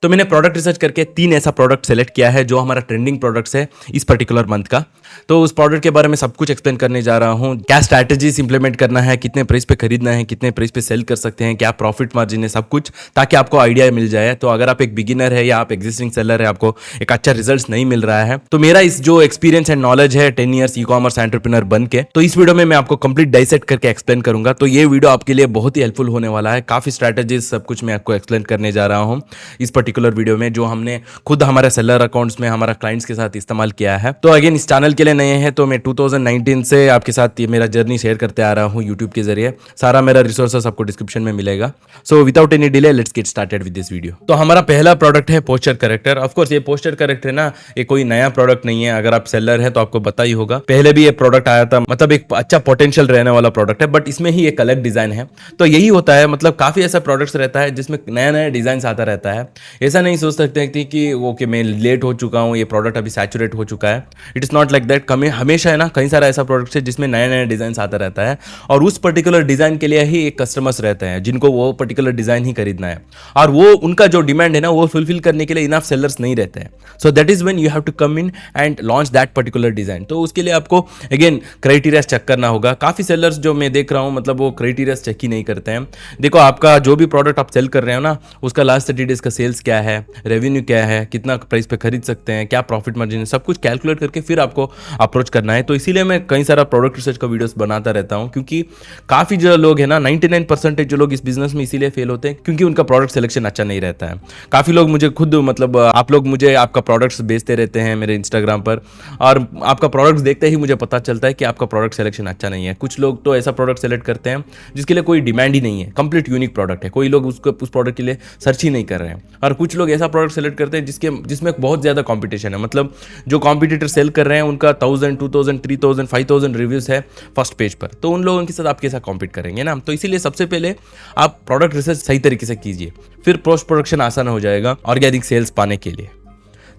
तो मैंने product research करके 3 ऐसा प्रोडक्ट सेलेक्ट किया है जो हमारा ट्रेंडिंग प्रोडक्ट्स है इस पर्टिकुलर मंथ का। तो उस प्रोडक्ट के बारे में सब कुछ एक्सप्लेन करने जा रहा हूँ, क्या स्ट्रैटेजीज इंप्लीमेंट करना है, कितने प्राइस पे खरीदना है, कितने प्राइस पे सेल कर सकते हैं, क्या प्रॉफिट मार्जिन है, सब कुछ, ताकि आपको आइडिया मिल जाए। तो अगर आप एक बिगिनर है या आप एग्जिस्टिंग सेलर है, आपको एक अच्छा रिजल्ट नहीं मिल रहा है, तो मेरा इस जो एक्सपीरियंस एंड नॉलेज है 10 ईयर्स ई कॉमर्स एंटरप्रेन्योर बन के, तो इस वीडियो में मैं आपको कंप्लीट डाइसेक्ट करके एक्सप्लेन करूंगा। तो ये वीडियो आपके लिए बहुत ही हेल्पफुल होने वाला है। काफी स्ट्रैटेजीज सब कुछ मैं आपको एक्सप्लेन करने जा रहा हूँ इस पर्टिकुलर वीडियो में, जो हमने खुद हमारे सेलर अकाउंट्स में हमारा क्लाइंट्स के साथ इस्तेमाल किया है। तो अगेन इस चैनल के लिए नए हैं तो मैं 2019 से आपके साथ ये मेरा जर्नी शेयर करते आ रहा हूँ यूट्यूब के जरिए। सारा मेरा रिसोर्सेस आपको डिस्क्रिप्शन में मिलेगा। So without any delay let's get started with this video. तो हमारा पहला प्रोडक्ट है पोस्चर करेक्टर। ऑफ कोर्स ये पोस्चर करेक्टर है ना, ये कोई नया प्रोडक्ट नहीं है। अगर आप सेलर है तो आपको पता ही होगा, पहले भी ये प्रोडक्ट आया था, मतलब एक अच्छा पोटेंशियल रहने वाला प्रोडक्ट है, बट इसमें ही एक अलग डिजाइन है। तो यही होता है, मतलब काफी ऐसा प्रोडक्ट्स रहता है जिसमें नया नया डिजाइन आता रहता है। ऐसा नहीं सोच सकते कि ओके मैं लेट हो चुका हूँ, ये प्रोडक्ट अभी सैचुरेट हो चुका है। It is not like that. हमेशा है ना, कई सारा ऐसा प्रोडक्ट है जिसमें नया नया डिजाइन आता रहता है, और उस पर्टिकुलर डिजाइन के लिए ही एक कस्टमर्स रहते हैं जिनको वो पर्टिकुलर डिजाइन ही खरीदना है, और वो उनका जो डिमांड है ना वो फुलफिल करने के लिए इनफ सेलर्स नहीं रहते हैं। So that is when you have to come in and launch that particular design. तो उसके लिए आपको अगेन क्राइटेरिया चेक करना होगा। काफी सेलर्स जो मैं देख रहा हूँ, मतलब वो क्राइटेरिया चेक ही नहीं करते हैं। देखो, आपका जो भी प्रोडक्ट आप सेल कर रहे हो ना, उसका लास्ट 30 डेज का सेल्स क्या है, रेवेन्यू क्या है, कितना प्राइस पे खरीद सकते हैं, क्या प्रॉफिट मार्जिन है, सब कुछ कैलकुलेट करके फिर आपको अप्रोच करना है। तो इसीलिए मैं कई सारा प्रोडक्ट रिसर्च का वीडियोस बनाता रहता हूं, क्योंकि काफी जो लोग है ना, 99% जो लोग इस बिजनेस में इसीलिए फेल होते हैं क्योंकि उनका प्रोडक्ट सिलेक्शन अच्छा नहीं रहता है। काफी लोग मुझे खुद, मतलब आप लोग मुझे आपका प्रोडक्ट्स बेचते रहते हैं मेरे इंस्टाग्राम पर, और आपका प्रोडक्ट्स देखते ही मुझे पता चलता है कि आपका प्रोडक्ट सिलेक्शन अच्छा नहीं है। कुछ लोग तो ऐसा प्रोडक्ट सेलेक्ट करते हैं जिसके लिए कोई डिमांड ही नहीं है, कंप्लीट यूनिक प्रोडक्ट है, कोई लोग उसको उस प्रोडक्ट के लिए सर्च ही नहीं कर रहे हैं। और कुछ लोग ऐसा प्रोडक्ट सेलेक्ट करते हैं जिसमें बहुत ज्यादा कंपटीशन है, मतलब जो कॉम्पिटिटर सेल कर रहे हैं उनका 1000, 2000, 3000, 5000 रिव्यूज है फर्स्ट पेज पर। तो उन लोगों के साथ आप कैसा कॉम्पीट करेंगे ना। तो इसीलिए सबसे पहले आप प्रोडक्ट रिसर्च सही तरीके से कीजिए, फिर पोस्ट प्रोडक्शन आसान हो जाएगा ऑर्गेनिक सेल्स पाने के लिए।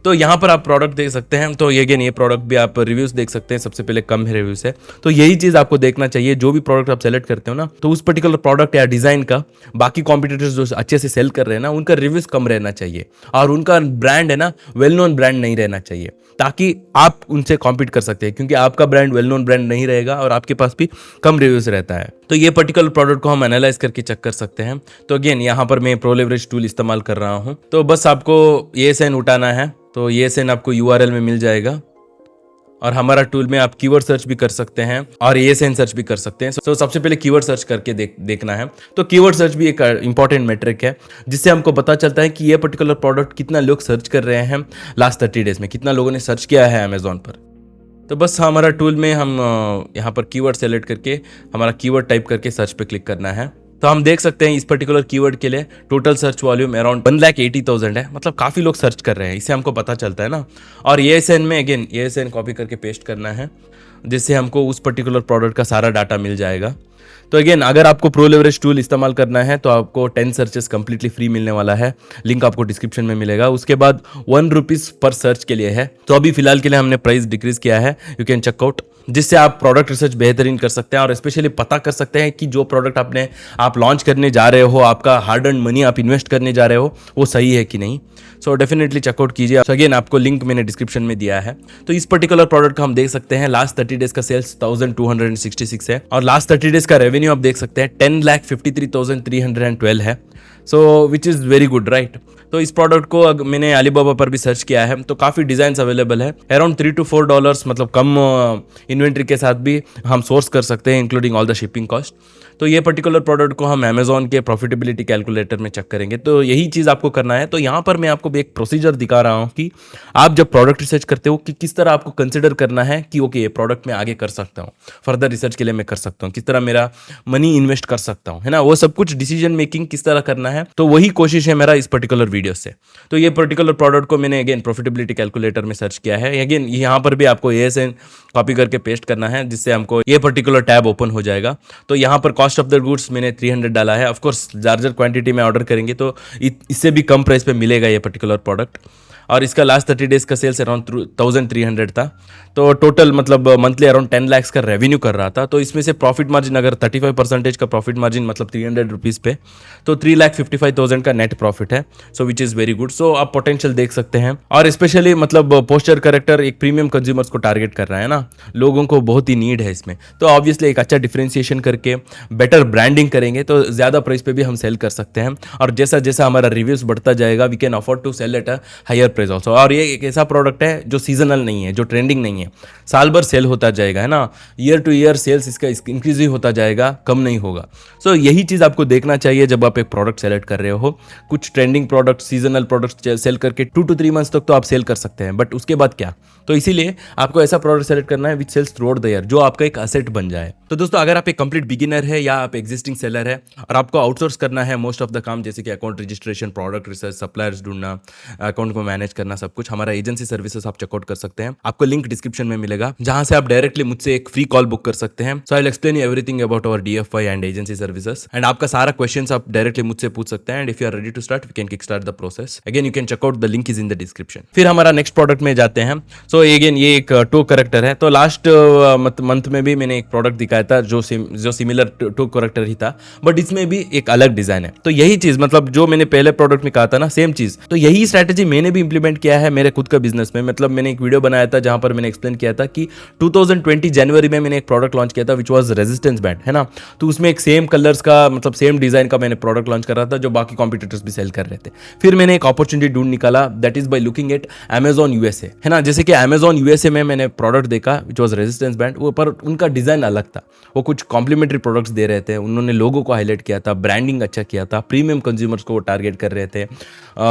तो यहाँ पर आप प्रोडक्ट देख सकते हैं। तो ये प्रोडक्ट भी आप रिव्यूज देख सकते हैं। सबसे पहले कम है रिव्यूज है, तो यही चीज आपको देखना चाहिए। जो भी प्रोडक्ट आप सेलेक्ट करते हो ना, तो उस पर्टिकुलर प्रोडक्ट या डिजाइन का बाकी कॉम्पिटिटर्स जो अच्छे से सेल कर रहे हैं ना, उनका रिव्यूज कम रहना चाहिए, और उनका ब्रांड है ना वेल नोन ब्रांड नहीं रहना चाहिए, ताकि आप उनसे कॉम्पीट कर सकते हैं। क्योंकि आपका ब्रांड वेल नोन ब्रांड नहीं रहेगा और आपके पास भी कम रिव्यूज रहता है। तो ये पर्टिकुलर प्रोडक्ट को हम एनालाइज करके चेक कर सकते हैं। तो अगेन यहाँ पर मैं प्रो लेवरेज टूल इस्तेमाल कर रहा हूँ। तो बस आपको ये सेन उठाना है, तो ये सेन आपको URL में मिल जाएगा, और हमारा टूल में आप कीवर्ड सर्च भी कर सकते हैं और ये सेन सर्च भी कर सकते हैं। तो सबसे पहले कीवर्ड सर्च करके देखना है। तो कीवर्ड सर्च भी एक इंपॉर्टेंट मेट्रिक है, जिससे हमको पता चलता है कि ये पर्टिकुलर प्रोडक्ट कितना लोग सर्च कर रहे हैं लास्ट 30 डेज में, कितना लोगों ने सर्च किया है अमेजोन पर। तो बस हमारा टूल में हम यहाँ पर कीवर्ड सेलेक्ट करके हमारा कीवर्ड टाइप करके सर्च पे क्लिक करना है। तो हम देख सकते हैं इस पर्टिकुलर कीवर्ड के लिए टोटल सर्च वॉल्यूम अराउंड 1,80,000 है, मतलब काफ़ी लोग सर्च कर रहे हैं, इससे हमको पता चलता है ना। और ये एस एन में अगेन ये एस एन कॉपी करके पेस्ट करना है, जिससे हमको उस पर्टिकुलर प्रोडक्ट का सारा डाटा मिल जाएगा। तो अगेन अगर आपको प्रो लेवरेज टूल इस्तेमाल करना है तो आपको 10 सर्चेस कंप्लीटली फ्री मिलने वाला है, लिंक आपको डिस्क्रिप्शन में मिलेगा। उसके बाद 1 रुपीज़ पर सर्च के लिए है। तो अभी फिलहाल के लिए हमने प्राइस डिक्रीज किया है, यू कैन चेकआउट, जिससे आप प्रोडक्ट रिसर्च बेहतरीन कर सकते हैं, और स्पेशली पता कर सकते हैं कि जो प्रोडक्ट आप लॉन्च करने जा रहे हो, आपका हार्ड अर्न मनी आप इन्वेस्ट करने जा रहे हो, वो सही है कि नहीं। सो डेफिनेटली चेकआउट कीजिए। अगेन आपको लिंक मैंने डिस्क्रिप्शन में दिया है। तो इस पर्टिकुलर प्रोडक्ट का हम देख सकते हैं लास्ट 30 डेज का सेल्स 1266 है, और लास्ट 30 डेज का रेवेन्यू आप देख सकते हैं 10,53,312 है। So which is very good, right. तो इस प्रोडक्ट को मैंने अलीबाबा पर भी सर्च किया है, तो काफ़ी डिज़ाइंस अवेलेबल है। अराउंड $3 to $4, मतलब कम इन्वेंट्री के साथ भी हम सोर्स कर सकते हैं, including all the shipping cost. तो ये पर्टिकुलर प्रोडक्ट को हम अमेजोन के प्रॉफिटेबिलिटी कैलकुलेटर में चेक करेंगे। तो यही चीज़ आपको करना है। तो यहाँ पर मैं आपको एक प्रोसीजर दिखा रहा हूँ कि आप जब प्रोडक्ट रिसर्च करते हो कि किस तरह आपको कंसिडर करना है कि ओके ये प्रोडक्ट मैं आगे कर सकता हूँ, फर्दर रिसर्च के लिए मैं कर सकता हूँ, किस तरह मेरा मनी इन्वेस्ट कर सकता हूँ, है ना। वो सब कुछ डिसीजन मेकिंग किस तरह करना है, तो वही कोशिश है मेरा इस पर्टिकुलर वीडियो से। तो ये पर्टिकुलर प्रोडक्ट को मैंने अगेन प्रॉफिटेबिलिटी कैलकुलेटर में सर्च किया है। अगेन यहाँ पर भी आपको ASN कॉपी करके पेस्ट करना है, जिससे हमको ये पर्टिकुलर टैब ओपन हो जाएगा। तो यहाँ पर कॉस्ट ऑफ द गुड्स मैंने 300 डाला है। ऑफ कोर्स लार्जर क्वांटिटी में ऑर्डर करेंगे तो इससे भी कम प्राइस पे मिलेगा ये पर्टिकुलर प्रोडक्ट। और इसका लास्ट 30 डेज का सेल्स अराउंड 1300 था। तो टोटल मतलब मंथली अराउंड 10 लाख का रेवेन्यू कर रहा था। तो इसमें से प्रॉफिट मार्जिन अगर 35% का प्रॉफिट मार्जिन मतलब 300 रुपीज़ पे, तो 3,55,000 का नेट प्रॉफिट है। So which is very good. सो आप पोटेंशियल देख सकते हैं। और स्पेशली मतलब पोस्टर करेक्टर एक प्रीमियम कंज्यूमर्स को टारगेट कर रहा है ना, लोगों को बहुत ही नीड है इसमें। तो ऑब्वियसली एक अच्छा डिफरेंशिएशन करके बेटर ब्रांडिंग करेंगे तो ज़्यादा प्राइस पे भी हम सेल कर सकते हैं। और जैसा जैसा हमारा रिव्यूज बढ़ता जाएगा we can afford to sell at a higher price also. और ये एक ऐसा प्रोडक्ट है जो सीजनल नहीं है, जो ट्रेंडिंग नहीं है, साल भर सेल होता जाएगा, है ना। ईयर टू ईयर सेल्स इसका इंक्रीज ही होता जाएगा, कम नहीं होगा। सो यही चीज़ आपको देखना चाहिए जब आप एक प्रोडक्ट सेलेक्ट कर रहे हो। कुछ trending product, seasonal product sell करके 2 to 3 मंथ्स तक तो आप सेल कर सकते हैं, बट उसके बाद क्या। तो इसीलिए आपको ऐसा प्रोडक्ट सेलेक्ट करना है which sells throughout the year, जो आपका एक असेट बन जाए। तो दोस्तों अगर आप एक कंप्लीट बिगिनर है या आप एग्जिस्टिंग सेलर है और आपको आउटसोर्स करना है मोस्ट ऑफ द काम, जैसे कि account registration, product research, suppliers ढूंढना, अकाउंट को मैनेज करना, सब कुछ, हमारा एजेंसी सर्विसेज आप चेकआउट कर सकते हैं। आपको लिंक डिस्क्रिप्शन में मिलेगा जहां से आप डायरेक्टली मुझसे एक फ्री कॉल बुक कर सकते हैं। So I will explain you everything about our DFI and agency services, and आपका सारा क्वेश्चंस आप डायरेक्टली मुझसे पूछ सकते हैं। And if you are ready to start we can kick start the process. Again you can check out, the link is in the description. फिर हमारा next product में जाते हैं। सो अगेन ये एक टो करेक्टर है। तो लास्ट मंथ में भी मैंने एक प्रोडक्ट दिखाया था जो सिमिलर टो करेक्टर ही था, बट इसमें भी एक अलग डिजाइन है। तो यही चीज मतलब जो मैंने पहले प्रोडक्ट में कहा था ना, सेम चीज, तो यही स्ट्रैटेजी मैंने भी इंप्लीमेंट किया है मेरे खुद का बिजनेस में। मतलब मैंने एक वीडियो बनाया था जहां पर मैंने एक्सप्लेन किया था कि 2020 जनवरी में मैंने एक प्रोडक्ट लॉन्च किया था विच वाज रेजिस्टेंस बैंड, है ना। तो उसमें एक सेम कलर्स का मतलब सेम डिजाइन का मैंने प्रोडक्ट लॉन्च कर रहा था जो बाकी कॉम्पिटिटर्स भी सेल कर रहे थे। फिर मैंने एक अपॉर्चुनिटी ढूंढ निकाला, that is by looking at Amazon USA, है ना। जैसे कि Amazon USA में मैंने प्रोडक्ट देखा विच वाज रेजिस्टेंस बैंड, वो पर उनका डिजाइन अलग था। वो कुछ कॉम्प्लीमेंट्री प्रोडक्ट्स दे रहे थे, उन्होंने लोगो को हाईलाइट किया था, ब्रांडिंग अच्छा किया था, प्रीमियम कंज्यूमर्स को वो टारगेट कर रहे थे,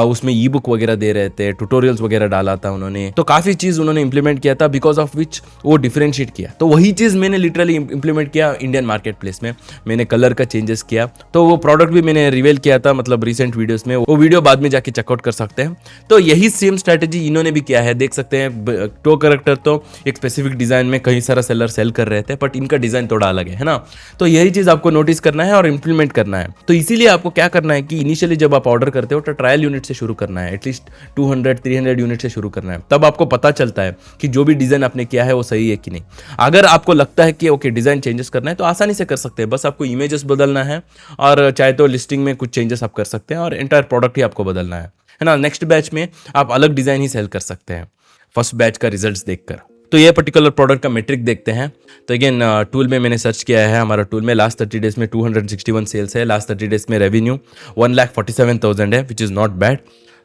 उसमें ई बुक वगैरह दे रहे थे, ट्यूटोरियल्स वगैरह डाला था उन्होंने। तो काफी चीज उन्होंने इंप्लीमेंट किया था बिकॉज ऑफ विच वो डिफरेंशिएट किया। तो वही चीज मैंने लिटरली इंप्लीमेंट किया इंडियन मार्केट प्लेस में। मैंने कलर का चेंजेस किया, तो वो प्रोडक्ट भी मैंने रिवील किया था मतलब रिसेंट वीडियोस में, वो वीडियो बाद में जाके चेकआउट कर सकते हैं। तो यही सेम स्ट्रैटेजी इन्होंने भी किया है, देख सकते हैं। टो करेक्टर तो एक स्पेसिफिक डिजाइन में कई सारा सेलर सेल कर रहे थे, बट इनका डिजाइन थोड़ा अलग है ना। तो यही चीज आपको नोटिस करना है और इंप्लीमेंट करना है। तो इसीलिए आपको क्या करना है कि इनिशियली जब आप ऑर्डर करते हो तो ट्रायल यूनिट से शुरू करना है, एटलीस्ट 200-300 यूनिट से शुरू करना है। तब आपको पता चलता है कि जो भी डिजाइन आपने किया है वो सही है कि नहीं। अगर आपको लगता है कि ओके डिजाइन चेंजेस करना है तो आसानी से कर सकते हैं, बस आपको इमेजेस बदलना है और चाहे तो लिस्टिंग में कुछ चेंजेस आप कर सकते हैं और एंटायर प्रोडक्ट ही आपको बदलना है ना। नेक्स्ट बैच में आप अलग डिजाइन ही सेल कर सकते हैं फर्स्ट बैच का रिजल्ट्स देखकर। तो ये पर्टिकुलर प्रोडक्ट का मेट्रिक देखते हैं। तो अगेन टूल में मैंने सर्च किया है, हमारा टूल में लास्ट 30 डेज में 261 सेल्स है, लास्ट 30 डेज में रेवेन्यू 1,47,000 है which is not bad.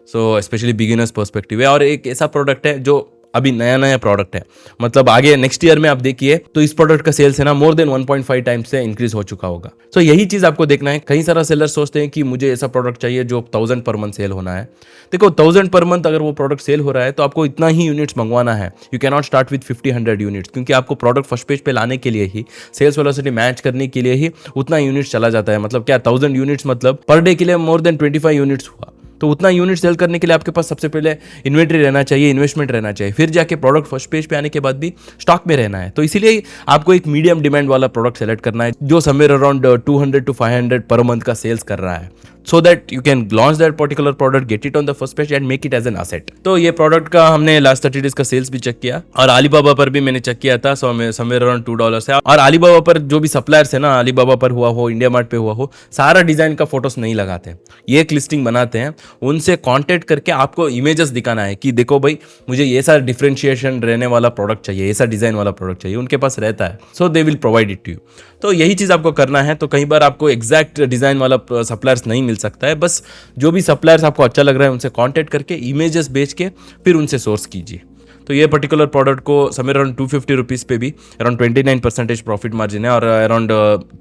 So specially beginners perspective है और एक ऐसा प्रोडक्ट है जो अभी नया नया प्रोडक्ट है, मतलब आगे नेक्स्ट ईयर में आप देखिए तो इस प्रोडक्ट का सेल्स है ना मोर देन 1.5 टाइम्स से इंक्रीज हो चुका होगा। सो यही चीज आपको देखना है। कई सारा सेलर सोचते हैं कि मुझे ऐसा प्रोडक्ट चाहिए जो 1000 पर मंथ सेल होना है। देखो 1000 पर मंथ अगर वो प्रोडक्ट सेल हो रहा है तो आपको इतना ही यूनिट्स मंगवाना है। You can not start with 50-100 units, क्योंकि आपको प्रोडक्ट फर्स्ट पेज पे लाने के लिए ही, सेल्स वेलोसिटी मैच करने के लिए ही उतना यूनिट्स चला जाता है। मतलब क्या 1000 यूनिट्स मतलब पर डे के लिए मोर देन 25 यूनिट्स हुआ। तो उतना यूनिट सेल करने के लिए आपके पास सबसे पहले इन्वेंट्री रहना चाहिए, इन्वेस्टमेंट रहना चाहिए, फिर जाके प्रोडक्ट फर्स्ट पेज पे आने के बाद भी स्टॉक में रहना है। तो इसीलिए आपको एक मीडियम डिमांड वाला प्रोडक्ट सेलेक्ट करना है जो somewhere around 200 to 500 per month का सेल्स कर रहा है, so that you can launch that particular product, get it on the first page and make it as an asset। तो ये प्रोडक्ट का हमने लास्ट 30 डेज का सेल्स भी चेक किया और अलीबाबा पर भी मैंने चेक किया था, समवेयर अराउंड $2 है। और अलीबाबा पर जो भी सप्लायर्स है ना, अलीबाबा पर हुआ हो, इंडिया मार्ट पे हुआ हो, सारा डिजाइन का फोटोस नहीं लगाते, ये एक लिस्टिंग बनाते हैं, उनसे कॉन्टेक्ट करके आपको इमेजेस दिखाना है कि देखो भाई मुझे ये सारा डिफरेंशिएशन रहने वाला प्रोडक्ट चाहिए, ऐसा डिजाइन वाला प्रोडक्ट चाहिए, उनके पास रहता है, so they will provide it to you. तो यही चीज आपको करना है। तो कई बार आपको एग्जैक्ट डिजाइन वाला सप्लायर्स नहीं मिल सकता है, बस जो भी सप्लायर्स आपको अच्छा लग रहा है उनसे कांटेक्ट करके इमेजेस भेज के फिर उनसे सोर्स कीजिए। तो ये पर्टिकुलर प्रोडक्ट को समवेयर अराउंड 250 रुपीज़ पे भी अराउंड 29% प्रॉफिट मार्जिन है और अराउंड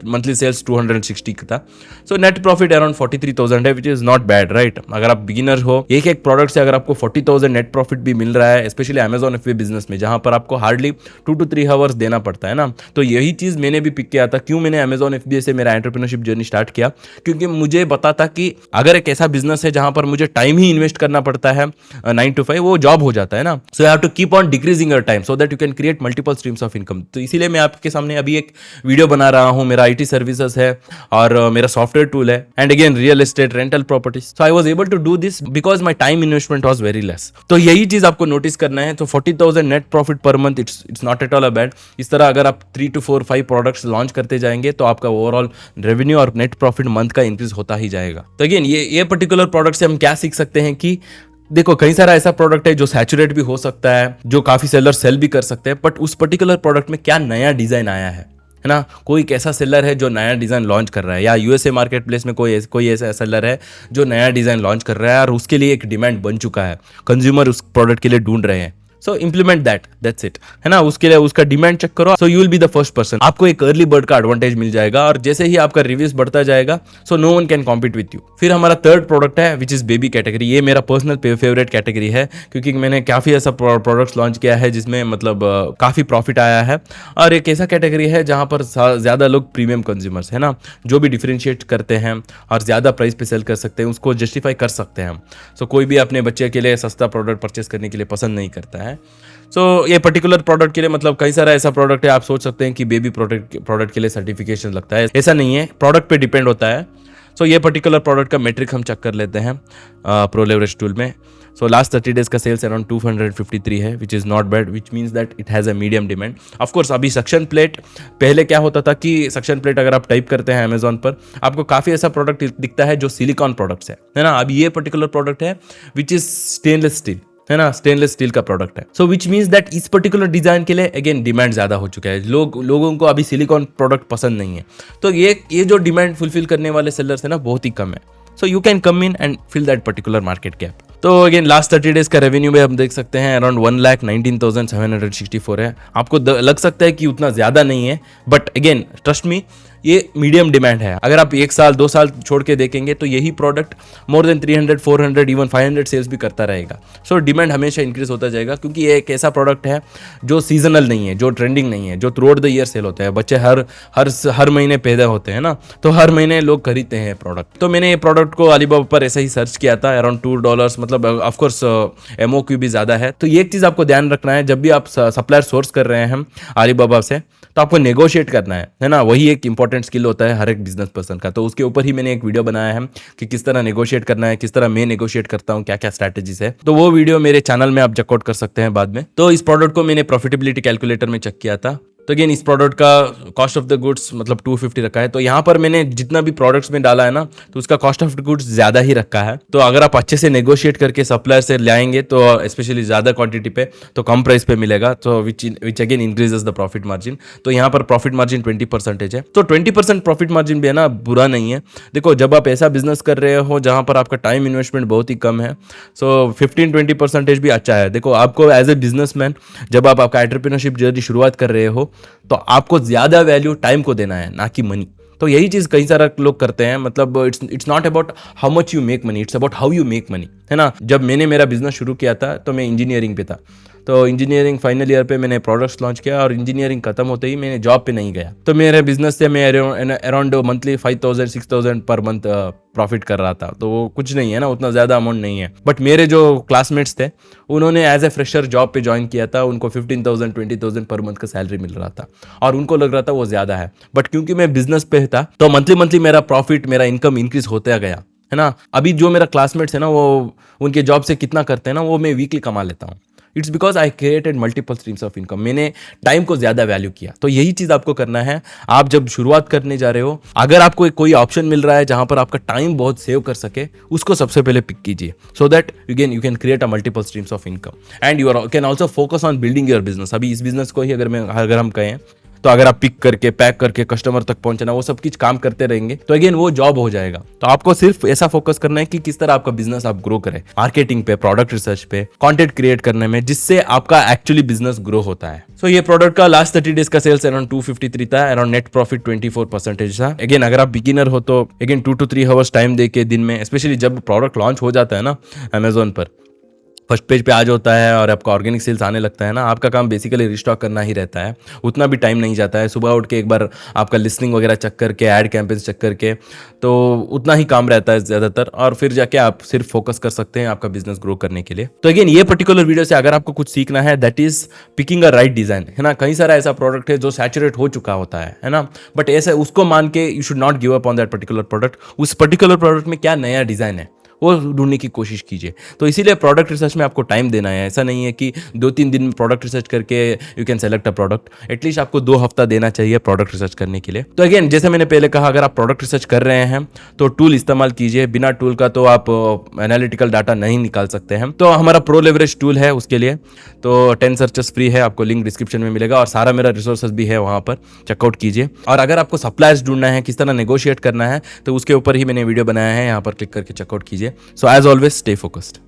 मंथली सेल्स 260 का था। सो नेट प्रॉफिट अराउंड 43,000 है which is not bad, right. अगर आप बिगिनर हो, एक एक प्रोडक्ट से अगर आपको 40,000 नेट प्रॉफिट भी मिल रहा है, स्पेशली अमेजॉन FBA बिजनेस में जहाँ पर आपको हार्डली 2 to 3 आवर्स देना पड़ता है ना। तो यही चीज़ मैंने भी पिक किया था। क्यों मैंने अमेजॉन FBA से मेरा एंटरप्रेन्योरशिप जर्नी स्टार्ट किया? क्योंकि मुझे पता था कि अगर एक ऐसा बिजनेस है जहाँ पर मुझे टाइम ही इन्वेस्ट करना पड़ता है 9 to 5, वो जॉब हो जाता है ना। So I have to keep on decreasing your time so that you can create multiple streams of income. तो इसीलिए मैं आपके सामने अभी एक वीडियो बना रहा हूँ। मेरा IT सर्विसेज है और मेरा सॉफ्टवेयर टूल है, and again real estate, rental properties. So I was able to do this because my time investment was very less. तो यही चीज आपको नोटिस करना है। तो 40,000 net profit per month, it's not at all a bad. इस तरह अगर आप 3 to 4 5 प्रोडक्ट्स लॉन्च करते जाएंगे तो आपका ओवरऑल रेवेन्यू और नेट प्रॉफिट मंथ का इंक्रीज होता ही जाएगा। तो अगेन ये पर्टिकुलर प्रोडक्ट से हम क्या सीख सकते हैं कि देखो, कई सारा ऐसा प्रोडक्ट है जो सैचुरेट भी हो सकता है, जो काफी सेलर सेल भी कर सकते हैं, बट उस पर्टिकुलर प्रोडक्ट में क्या नया डिजाइन आया है ना। कोई कैसा सेलर है जो नया डिजाइन लॉन्च कर रहा है, या USA मार्केट प्लेस में कोई ऐसा सेलर है जो नया डिजाइन लॉन्च कर रहा है और उसके लिए एक डिमांड बन चुका है, कंज्यूमर उस प्रोडक्ट के लिए ढूंढ रहे हैं। सो इम्प्लीमेंट दैट्स इट, है ना। उसके लिए उसका डिमांड चेक करो, so you will be the first person. आपको एक अर्ली बर्ड का एडवांटेज मिल जाएगा, और जैसे ही आपका रिव्यूज बढ़ता जाएगा, so no one can compete with you. फिर हमारा थर्ड प्रोडक्ट है विच इज बेबी कैटेगरी। ये मेरा पर्सनल फेवरेट कैटेगरी है, क्योंकि मैंने काफी ऐसा प्रोडक्ट्स लॉन्च किया है जिसमें मतलब काफी प्रॉफिट आया है। और एक ऐसा कैटेगरी है जहां पर ज्यादा लोग प्रीमियम कंज्यूमर्स है ना, जो भी डिफरेंशिएट करते हैं और ज्यादा प्राइस पे सेल कर सकते हैं, उसको जस्टिफाई कर सकते हैं। सो कोई भी अपने बच्चे के लिए सस्ता प्रोडक्ट परचेस करने के लिए पसंद नहीं करता है। सो ये पर्टिकुलर प्रोडक्ट के लिए मतलब कई सारा ऐसा प्रोडक्ट है, आप सोच सकते हैं कि बेबी प्रोडक्ट के लिए सर्टिफिकेशन लगता है, ऐसा नहीं है, प्रोडक्ट पे डिपेंड होता है। सो ये पर्टिकुलर प्रोडक्ट का मेट्रिक हम चेक कर लेते हैं प्रो लेवरेज टूल में। सो लास्ट 30 डेज का सेल्स अराउंड 253 है, which is not bad, which means that it has a medium demand. Of course अभी सक्शन प्लेट, पहले क्या होता था कि सक्शन प्लेट अगर आप टाइप करते हैं अमेजोन पर, आपको काफ़ी ऐसा प्रोडक्ट दिखता है जो सिलिकॉन प्रोडक्ट्स है ना। अब ये पर्टिकुलर प्रोडक्ट है विच इज़ स्टेनलेस स्टील, है ना, स्टेनलेस स्टील का प्रोडक्ट है। सो विच मीन्स दैट इस पर्टिकुलर डिजाइन के लिए अगेन डिमांड ज्यादा हो चुका है, लोगों को अभी सिलिकॉन प्रोडक्ट पसंद नहीं है। तो ये जो डिमांड फुलफिल करने वाले सेलर्स है ना, बहुत ही कम है। So you can come in and fill that particular market gap. तो अगेन लास्ट 30 डेज का रेवेन्यू में हम देख सकते हैं अराउंड 1,19,764 है। आपको लग सकता है कि उतना ज्यादा नहीं है, बट अगेन ट्रस्ट मी, ये मीडियम डिमांड है। अगर आप 1 साल 2 साल छोड़ के देखेंगे तो यही product more than 300 400 even 500 sales भी करता रहेगा। सो डिमांड हमेशा इंक्रीज होता जाएगा, क्योंकि ये एक ऐसा प्रोडक्ट है जो सीजनल नहीं है, जो ट्रेंडिंग नहीं है, जो through out the year cell होता है। बच्चे हर महीने पैदा होते हैं ना, तो हर महीने लोग खरीदते हैं प्रोडक्ट। तो मैंने ये प्रोडक्ट को अलीबाबा पर ऐसा ही सर्च किया था, अराउंड $2, मतलब ऑफकोर्स MOQ भी ज्यादा है। तो ये एक चीज आपको ध्यान रखना है, जब भी आप सप्लायर सोर्स कर रहे हैं हम अलीबाबा से, तो आपको नेगोशिएट करना है ना। वही एक इंपॉर्टेंट स्किल होता है हर एक बिजनेस पर्सन का। तो उसके ऊपर ही मैंने एक वीडियो बनाया है कि किस तरह नेगोशिएट करना है, किस तरह मैं नेगोशिएट करता हूँ, क्या क्या स्ट्रैटेजीज है। तो वो वीडियो मेरे चैनल में आप चेकआउट कर सकते हैं बाद में। तो इस प्रोडक्ट को मैंने प्रॉफिटेबिलिटी कैलकुलेटर में चेक किया था। तो अगेन इस प्रोडक्ट का कॉस्ट ऑफ द गुड्स मतलब 250 रखा है। तो यहाँ पर मैंने जितना भी प्रोडक्ट्स में डाला है ना, तो उसका कॉस्ट ऑफ द गुड्स ज्यादा ही रखा है। तो अगर आप अच्छे से नेगोशिएट करके सप्लायर से लाएंगे तो स्पेशली ज्यादा क्वांटिटी पे, तो कम प्राइस पे मिलेगा, तो which again increases the profit margin. तो यहाँ पर प्रॉफिट मार्जिन 20% है। तो 20% प्रॉफिट मार्जिन भी है ना, बुरा नहीं है। देखो, जब आप ऐसा बिजनेस कर रहे हो जहाँ पर आपका टाइम इन्वेस्टमेंट बहुत ही कम है, सो 15-20% भी अच्छा है। देखो, आपको एज ए बिजनेसमैन जब आप आपका एंटरप्रेन्योरशिप जर्नी शुरुआत कर रहे हो, तो आपको ज्यादा वैल्यू टाइम को देना है, ना कि मनी। तो यही चीज कई सारा लोग करते हैं, मतलब it's not about how much you make money, it's about how you make money, है ना। जब मैंने मेरा बिजनेस शुरू किया था तो मैं इंजीनियरिंग पे था। तो इंजीनियरिंग फाइनल ईयर पे मैंने प्रोडक्ट्स लॉन्च किया, और इंजीनियरिंग खत्म होते ही मैंने जॉब पे नहीं गया। तो मेरे बिजनेस से मैं around monthly 5,000-6,000 per month profit कर रहा था। तो वो कुछ नहीं है ना, उतना ज्यादा अमाउंट नहीं है। बट मेरे जो क्लासमेट्स थे, उन्होंने एज ए फ्रेशर जॉब पे ज्वाइन किया था, उनको 15,000-20,000 पर मंथ का सैलरी मिल रहा था, और उनको लग रहा था वो ज्यादा है। बट क्योंकि मैं बिजनेस पे था, तो मंथली मेरा प्रॉफिट, मेरा इनकम इंक्रीज होता गया, है ना। अभी जो मेरा क्लासमेट्स है ना, वो उनके जॉब से कितना करते हैं ना, वो मैं वीकली कमा लेता हूँ। It's because I created multiple streams of income. मैंने टाइम को ज्यादा वैल्यू किया। तो यही चीज आपको करना है। आप जब शुरुआत करने जा रहे हो, अगर आपको कोई ऑप्शन मिल रहा है जहां पर आपका टाइम बहुत सेव कर सके, उसको सबसे पहले पिक कीजिए, सो that you can create a multiple streams of income and you can also focus on building your business. अभी इस बिजनेस को ही अगर हम कहें, तो अगर आप पिक करके पैक करके कस्टमर तक पहुंचना, वो सब कुछ काम करते रहेंगे, तो अगेन वो जॉब हो जाएगा। तो आपको सिर्फ ऐसा फोकस करना है कि किस तरह आपका बिजनेस आप ग्रो करें, मार्केटिंग पे, प्रोडक्ट रिसर्च पे, कंटेंट क्रिएट करने में, जिससे आपका एक्चुअली बिजनेस ग्रो होता है। सो ये प्रोडक्ट का लास्ट 30 डेज का सेल्स अराउंड 253 था, अराउंड नेट प्रॉफिट 24% था। अगेन अगर आप बिगिनर हो तो अगेन 2 to 3 आवर्स टाइम दे के दिन में, स्पेशली जब प्रोडक्ट लॉन्च हो जाता है ना अमेजोन पर, फर्स्ट पेज पे आ जाता है और आपका ऑर्गेनिक सेल्स आने लगता है ना, आपका काम बेसिकली रिस्टॉक करना ही रहता है। उतना भी टाइम नहीं जाता है। सुबह उठ के एक बार आपका लिस्टिंग वगैरह चेक करके, ऐड कैंपेन्स चेक करके, तो उतना ही काम रहता है ज़्यादातर, और फिर जाके आप सिर्फ फोकस कर सकते हैं आपका बिजनेस ग्रो करने के लिए। तो अगेन ये पर्टिकुलर वीडियो से अगर आपको कुछ सीखना है, that is picking a right design, है ना। कई सारा ऐसा प्रोडक्ट है जो सैचुरेट हो चुका होता है ना, बट ऐसा उसको मान के you should not give up on that particular product. उस पर्टिकुलर प्रोडक्ट में क्या नया डिज़ाइन है वो ढूंढने की कोशिश कीजिए। तो इसीलिए प्रोडक्ट रिसर्च में आपको टाइम देना है। ऐसा नहीं है कि 2-3 दिन में प्रोडक्ट रिसर्च करके you can select a product. At least आपको 2 हफ्ता देना चाहिए प्रोडक्ट रिसर्च करने के लिए। तो अगेन जैसे मैंने पहले कहा, अगर आप प्रोडक्ट रिसर्च कर रहे हैं तो टूल इस्तेमाल कीजिए। बिना टूल का तो आप एनालिटिकल डाटा नहीं निकाल सकते हैं। तो हमारा प्रो लेवरेज टूल है उसके लिए, तो 10 सर्चेस फ्री है, आपको लिंक डिस्क्रिप्शन में मिलेगा, और सारा मेरा रिसोर्सेज भी है वहाँ पर, चेकआउट कीजिए। और अगर आपको सप्लायर्स ढूंढना है, किस तरह नेगोशिएट करना है, तो उसके ऊपर ही मैंने वीडियो बनाया है, यहाँ पर क्लिक करके चेकआउट कीजिए। So as always, stay focused.